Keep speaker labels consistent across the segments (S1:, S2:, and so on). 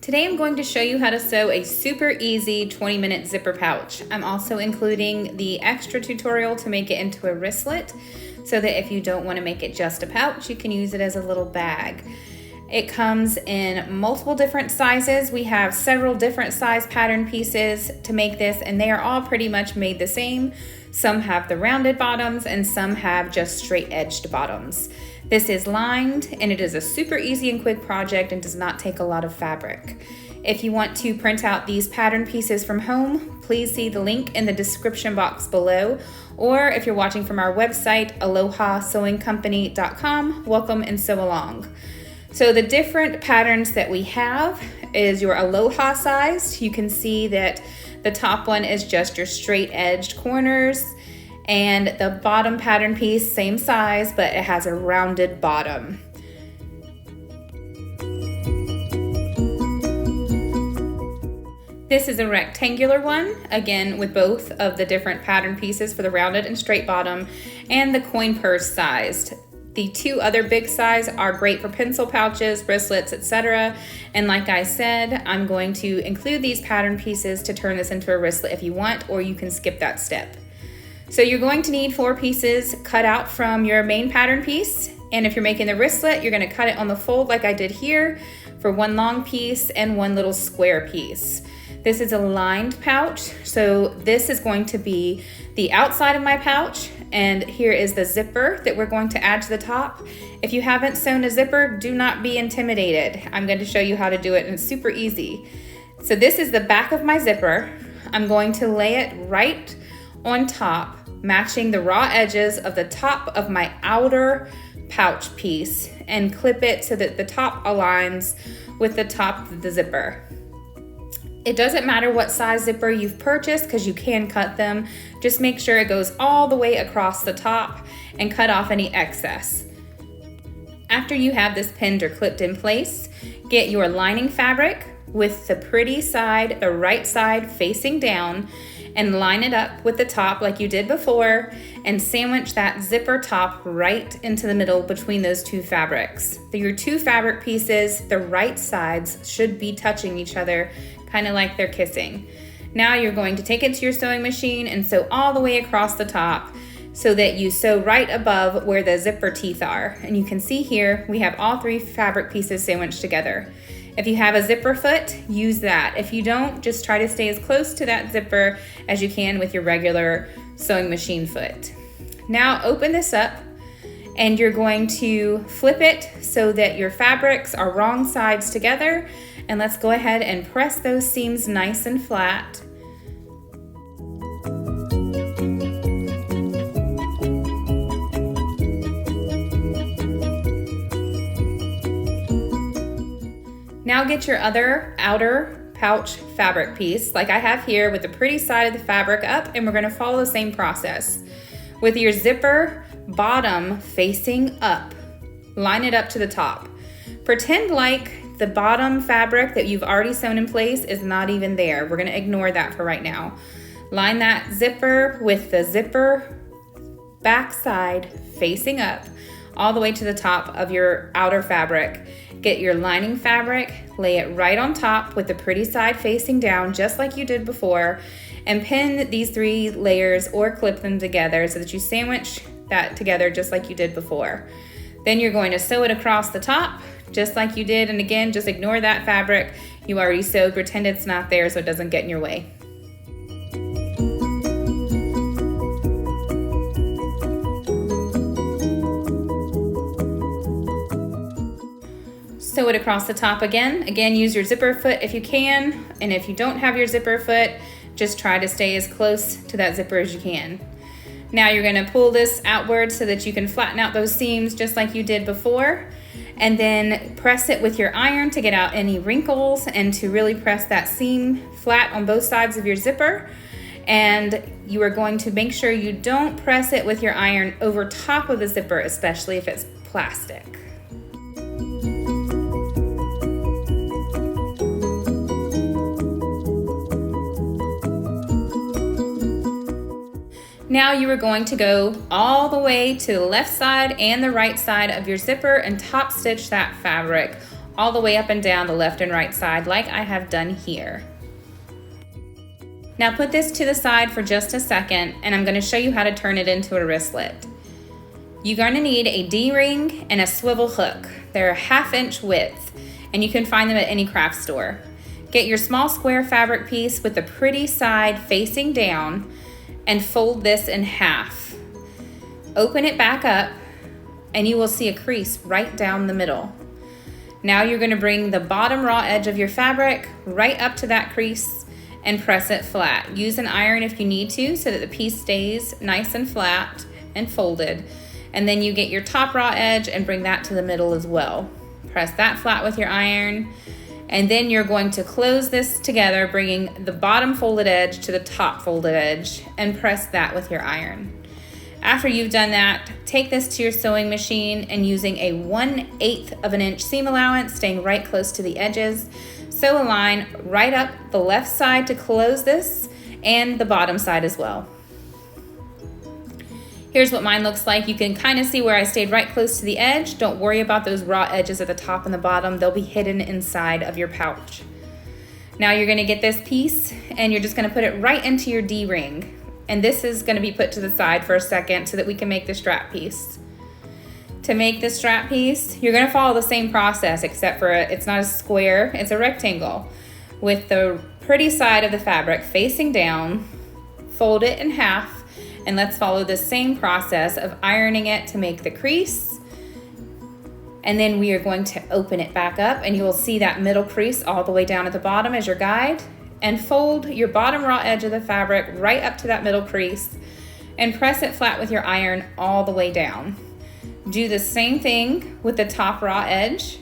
S1: Today I'm going to show you how to sew a super easy 20-minute zipper pouch. I'm also including the extra tutorial to make it into a wristlet so that if you don't want to make it just a pouch, you can use it as a little bag. It comes in multiple different sizes. We have several different size pattern pieces to make this, and they are all pretty much made the same. Some have the rounded bottoms and some have just straight edged bottoms. This is lined and it is a super easy and quick project and does not take a lot of fabric. If you want to print out these pattern pieces from home, please see the link in the description box below. Or if you're watching from our website, alohasewingcompany.com, welcome and sew along. So the different patterns that we have is your Aloha size. You can see that the top one is just your straight edged corners, and the bottom pattern piece, same size, but it has a rounded bottom. This is a rectangular one, again with both of the different pattern pieces for the rounded and straight bottom, and the coin purse sized. The two other big size are great for pencil pouches, wristlets, etc. And like I said, I'm going to include these pattern pieces to turn this into a wristlet if you want, or you can skip that step. So you're going to need 4 pieces cut out from your main pattern piece. And if you're making the wristlet, you're going to cut it on the fold like I did here for one long piece and one little square piece. This is a lined pouch, so this is going to be the outside of my pouch, and here is the zipper that we're going to add to the top. If you haven't sewn a zipper, do not be intimidated. I'm going to show you how to do it, and it's super easy. So this is the back of my zipper. I'm going to lay it right on top, matching the raw edges of the top of my outer pouch piece, and clip it so that the top aligns with the top of the zipper. It doesn't matter what size zipper you've purchased because you can cut them. Just make sure it goes all the way across the top and cut off any excess. After you have this pinned or clipped in place, get your lining fabric with the pretty side, the right side facing down, and line it up with the top like you did before, and sandwich that zipper top right into the middle between those two fabrics. Your two fabric pieces, the right sides should be touching each other, kind of like they're kissing. Now you're going to take it to your sewing machine and sew all the way across the top so that you sew right above where the zipper teeth are. And you can see here, we have all 3 fabric pieces sandwiched together. If you have a zipper foot, use that. If you don't, just try to stay as close to that zipper as you can with your regular sewing machine foot. Now open this up and you're going to flip it so that your fabrics are wrong sides together. And let's go ahead and press those seams nice and flat. Now get your other outer pouch fabric piece, like I have here, with the pretty side of the fabric up, and we're going to follow the same process. With your zipper bottom facing up, line it up to the top. Pretend like the bottom fabric that you've already sewn in place is not even there. We're going to ignore that for right now. Line that zipper with the zipper back side facing up all the way to the top of your outer fabric. Get your lining fabric, lay it right on top with the pretty side facing down just like you did before, and pin these 3 layers or clip them together so that you sandwich that together just like you did before. Then you're going to sew it across the top just like you did, and again, just ignore that fabric you already sewed. Pretend it's not there so it doesn't get in your way. Sew it across the top again. Again, use your zipper foot if you can, and if you don't have your zipper foot, just try to stay as close to that zipper as you can. Now you're going to pull this outward so that you can flatten out those seams just like you did before, and then press it with your iron to get out any wrinkles and to really press that seam flat on both sides of your zipper. And you are going to make sure you don't press it with your iron over top of the zipper, especially if it's plastic. Now you are going to go all the way to the left side and the right side of your zipper and top stitch that fabric all the way up and down the left and right side like I have done here. Now put this to the side for just a second, and I'm going to show you how to turn it into a wristlet. You're going to need a D-ring and a swivel hook. They're a 1/2 inch width, and you can find them at any craft store. Get your small square fabric piece with the pretty side facing down and fold this in half. Open it back up, and you will see a crease right down the middle. Now you're going to bring the bottom raw edge of your fabric right up to that crease and press it flat. Use an iron if you need to so that the piece stays nice and flat and folded. And then you get your top raw edge and bring that to the middle as well. Press that flat with your iron, and then you're going to close this together, bringing the bottom folded edge to the top folded edge, and press that with your iron. After you've done that, take this to your sewing machine, and using a 1/8 of an inch seam allowance, staying right close to the edges, sew a line right up the left side to close this, and the bottom side as well. Here's what mine looks like. You can kind of see where I stayed right close to the edge. Don't worry about those raw edges at the top and the bottom. They'll be hidden inside of your pouch. Now you're gonna get this piece, and you're just gonna put it right into your D-ring. And this is going to be put to the side for a second so that we can make the strap piece. To make the strap piece, you're going to follow the same process, except for it's not a square, it's a rectangle. With the pretty side of the fabric facing down, fold it in half, and let's follow the same process of ironing it to make the crease. And then we are going to open it back up, and you will see that middle crease all the way down at the bottom as your guide. And fold your bottom raw edge of the fabric right up to that middle crease and press it flat with your iron all the way down. Do the same thing with the top raw edge,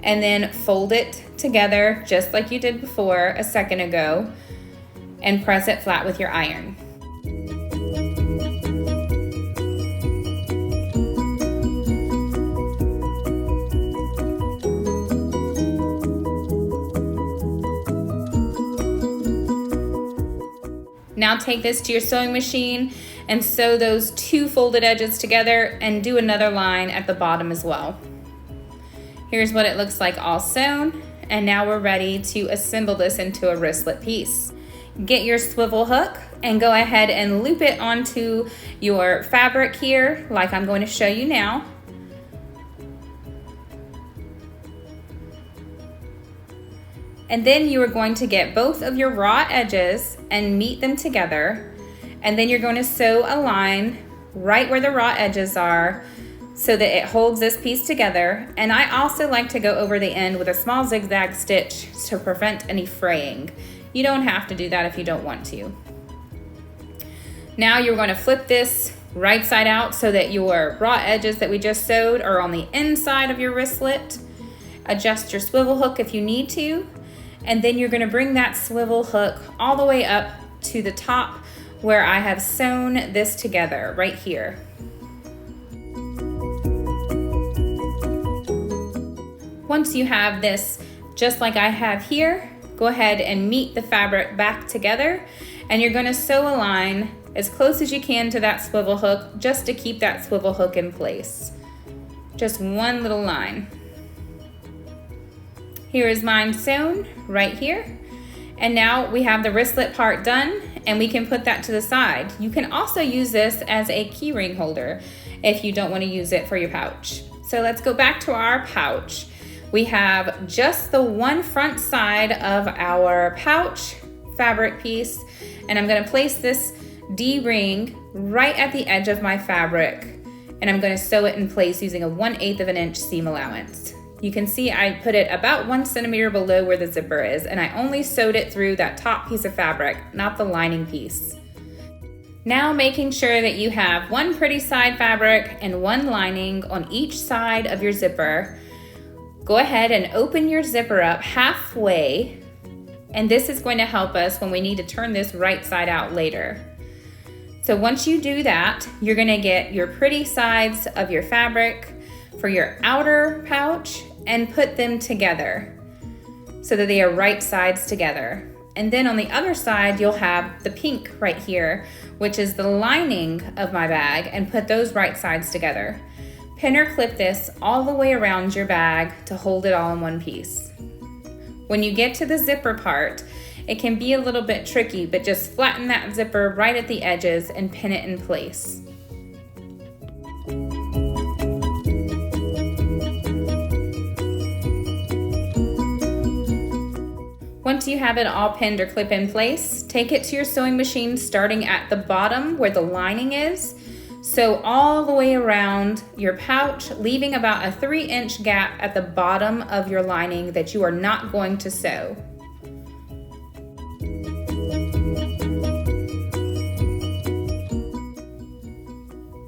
S1: and then fold it together just like you did before a second ago, and press it flat with your iron. Now take this to your sewing machine and sew those 2 folded edges together, and do another line at the bottom as well. Here's what it looks like all sewn, and now we're ready to assemble this into a wristlet piece. Get your swivel hook and go ahead and loop it onto your fabric here like I'm going to show you now. And then you are going to get both of your raw edges and meet them together. And then you're going to sew a line right where the raw edges are so that it holds this piece together. And I also like to go over the end with a small zigzag stitch to prevent any fraying. You don't have to do that if you don't want to. Now you're going to flip this right side out so that your raw edges that we just sewed are on the inside of your wristlet. Adjust your swivel hook if you need to. And then you're going to bring that swivel hook all the way up to the top where I have sewn this together right here. Once you have this just like I have here, go ahead and meet the fabric back together, and you're going to sew a line as close as you can to that swivel hook just to keep that swivel hook in place. Just one little line. Here is mine sewn right here. And now we have the wristlet part done, and we can put that to the side. You can also use this as a key ring holder if you don't want to use it for your pouch. So let's go back to our pouch. We have just the one front side of our pouch fabric piece, and I'm going to place this D-ring right at the edge of my fabric, and I'm going to sew it in place using a 1/8 of an inch seam allowance. You can see I put it about 1 centimeter below where the zipper is, and I only sewed it through that top piece of fabric, not the lining piece. Now making sure that you have one pretty side fabric and one lining on each side of your zipper, go ahead and open your zipper up halfway, and this is going to help us when we need to turn this right side out later. So once you do that, you're going to get your pretty sides of your fabric for your outer pouch and put them together so that they are right sides together. And then on the other side, you'll have the pink right here, which is the lining of my bag, and put those right sides together. Pin or clip this all the way around your bag to hold it all in one piece. When you get to the zipper part, it can be a little bit tricky, but just flatten that zipper right at the edges and pin it in place. Once you have it all pinned or clip in place, take it to your sewing machine starting at the bottom where the lining is. Sew all the way around your pouch, leaving about a 3-inch gap at the bottom of your lining that you are not going to sew.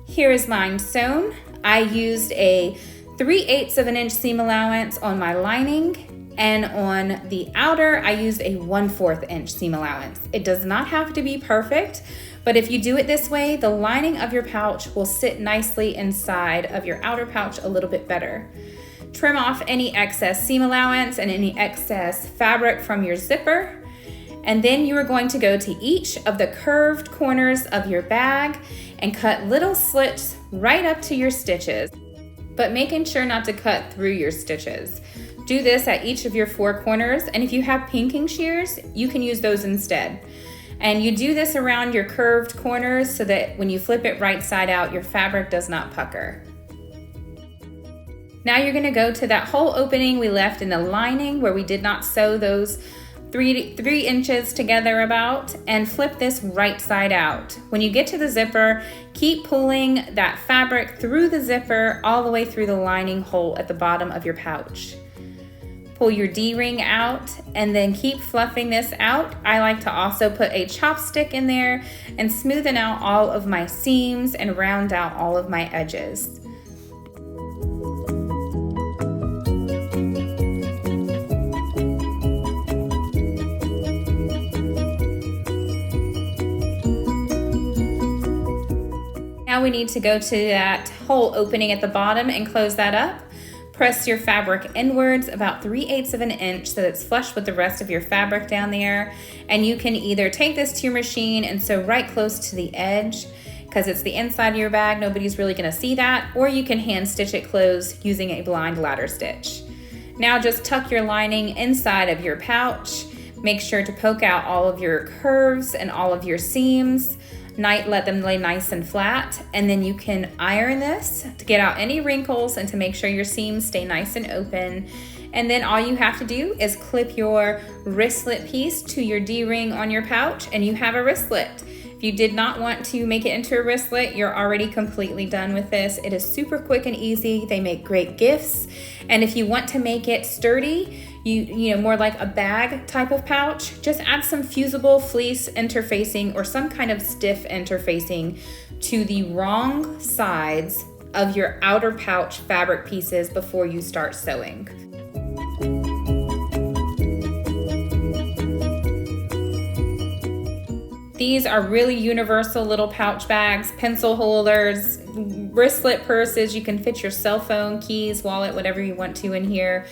S1: Here is mine sewn. I used a 3/8 of an inch seam allowance on my lining, and on the outer I used a 1/4 inch seam allowance. It does not have to be perfect, but if you do it this way, the lining of your pouch will sit nicely inside of your outer pouch a little bit better. Trim off any excess seam allowance and any excess fabric from your zipper. And then you are going to go to each of the curved corners of your bag and cut little slits right up to your stitches, but making sure not to cut through your stitches. Do this at each of your 4 corners, and if you have pinking shears, you can use those instead. And you do this around your curved corners so that when you flip it right side out, your fabric does not pucker. Now you're gonna go to that hole opening we left in the lining where we did not sew those 3 inches together about, and flip this right side out. When you get to the zipper, keep pulling that fabric through the zipper all the way through the lining hole at the bottom of your pouch. Pull your D-ring out and then keep fluffing this out. I like to also put a chopstick in there and smoothen out all of my seams and round out all of my edges. Now we need to go to that hole opening at the bottom and close that up. Press your fabric inwards about 3/8 of an inch so that it's flush with the rest of your fabric down there. And you can either take this to your machine and sew right close to the edge because it's the inside of your bag, nobody's really gonna see that, or you can hand stitch it closed using a blind ladder stitch. Now just tuck your lining inside of your pouch. Make sure to poke out all of your curves and all of your seams. Let them lay nice and flat, and then you can iron this to get out any wrinkles and to make sure your seams stay nice and open. And then all you have to do is clip your wristlet piece to your D-ring on your pouch and you have a wristlet. If you did not want to make it into a wristlet, you're already completely done with this. It is super quick and easy. They make great gifts. And if you want to make it sturdy, you know, more like a bag type of pouch, just add some fusible fleece interfacing or some kind of stiff interfacing to the wrong sides of your outer pouch fabric pieces before you start sewing. These are really universal little pouch bags, pencil holders, wristlet purses. You can fit your cell phone, keys, wallet, whatever you want to in here.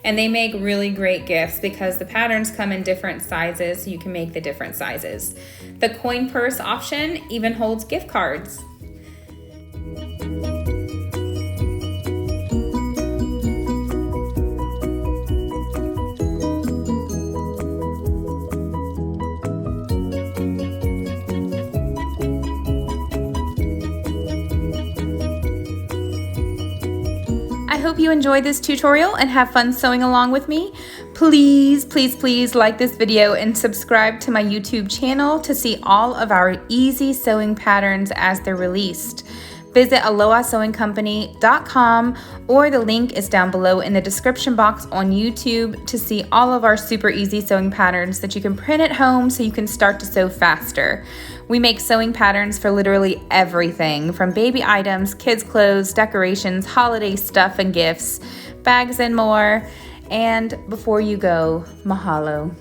S1: And they make really great gifts because the patterns come in different sizes, so you can make the different sizes. The coin purse option even holds gift cards. I hope you enjoyed this tutorial and have fun sewing along with me. Please, please, please like this video and subscribe to my YouTube channel to see all of our easy sewing patterns as they're released. Visit AlohaSewingCompany.com, or the link is down below in the description box on YouTube to see all of our super easy sewing patterns that you can print at home so you can start to sew faster. We make sewing patterns for literally everything, from baby items, kids' clothes, decorations, holiday stuff and gifts, bags and more. And before you go, mahalo.